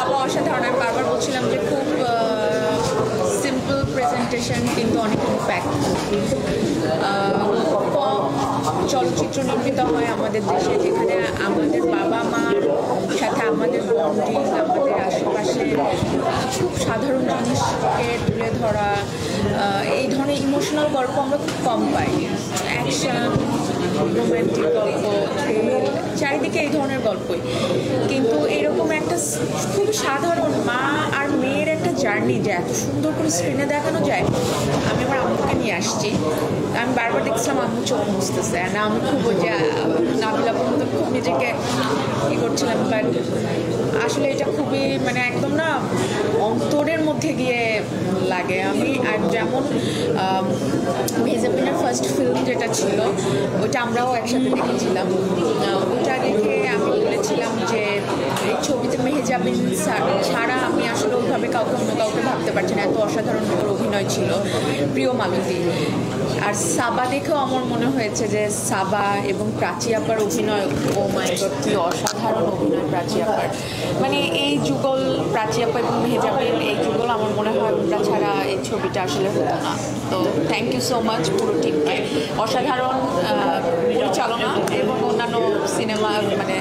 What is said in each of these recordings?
সাবা অসাধারণ। আমি বারবার বলছিলাম যে খুব সিম্পল প্রেজেন্টেশন কিন্তু অনেক ইম্প্যাক্ট। কম চলচ্চিত্র নির্মিত হয় আমাদের দেশে, যেখানে আমাদের বাবা মার সাথে আমাদের বন্ডিং, আমাদের আশেপাশে খুব সাধারণ জিনিসকে তুলে ধরা, এই ধরনের ইমোশনাল গল্প আমরা খুব কম পাই। অ্যাকশন, রোম্যান্টিক গল্প, চারিদিকে এই ধরনের গল্পই। কিন্তু এরকম একটা খুব সাধারণ মা আর মেয়ের একটা জার্নি যে এত সুন্দর করে স্ক্রিনে দেখানো যায়। আমি আমার আম্মুকে নিয়ে আসছি, আমি বারবার দেখছিলাম আম্মু চোখ মুছতেছে, না আমি খুব ওই যে নাবিলাপুর মতো খুব নিজেকে ই করছিলাম। বাট আসলে এটা খুবই মানে একদম না অন্তরের মধ্যে গিয়ে লাগে। আমি আর যেমন মেহজাবিনের ফার্স্ট ফিল্ম যেটা ছিল ওইটা আমরাও একসাথে দেখেছিলাম। ওইটা দেখে আমি বলেছিলাম যে এই ছবিতে মেহজাবিন ছাড়া আমি আসলে ওইভাবে অন্য কাউকে ভাবতে পারছি না, এত অসাধারণ ওর অভিনয় ছিল। প্রিয় মালতী আর সাবা দেখেও আমার মনে হয়েছে যে সাবা এবং প্রাচী আপার অভিনয়, ও মাই গড কি অসাধারণ অভিনয় প্রাচী আপার। মানে এই যুগল প্রাচী আপা এবং মেহজাবিন, এই যুগল আমার মনে হয় ওটা ছাড়া এই ছবিটা আসলে হতো না। তো থ্যাংক ইউ সো মাচ পুরো টিমকে। অসাধারণ পরিচালনা এবং অন্যান্য সিনেমা মানে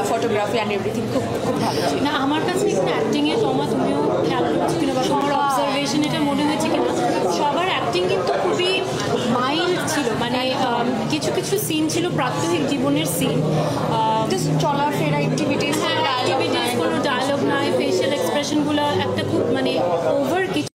ফটোগ্রাফি অ্যান্ড এভরিথিং খুব খুব ভালো ছিল। না আমার কাছে এখানে অ্যাক্টিংয়ে তোমা তুমিও খেয়াল করছো কিনা বা তোমার অবজারভেশন এটা মনে হয়েছে কিনা, সবার অ্যাক্টিং কিন্তু খুবই মাইল্ড ছিল। মানে কিছু কিছু সিন ছিল প্রাত্যহিক জীবনের সিন, চলাফেরা অ্যাক্টিভিটিস, কোনো ডায়লগ নাই, ফেশিয়াল এক্সপ্রেশনগুলো একটা খুব মানে ওভার কিছু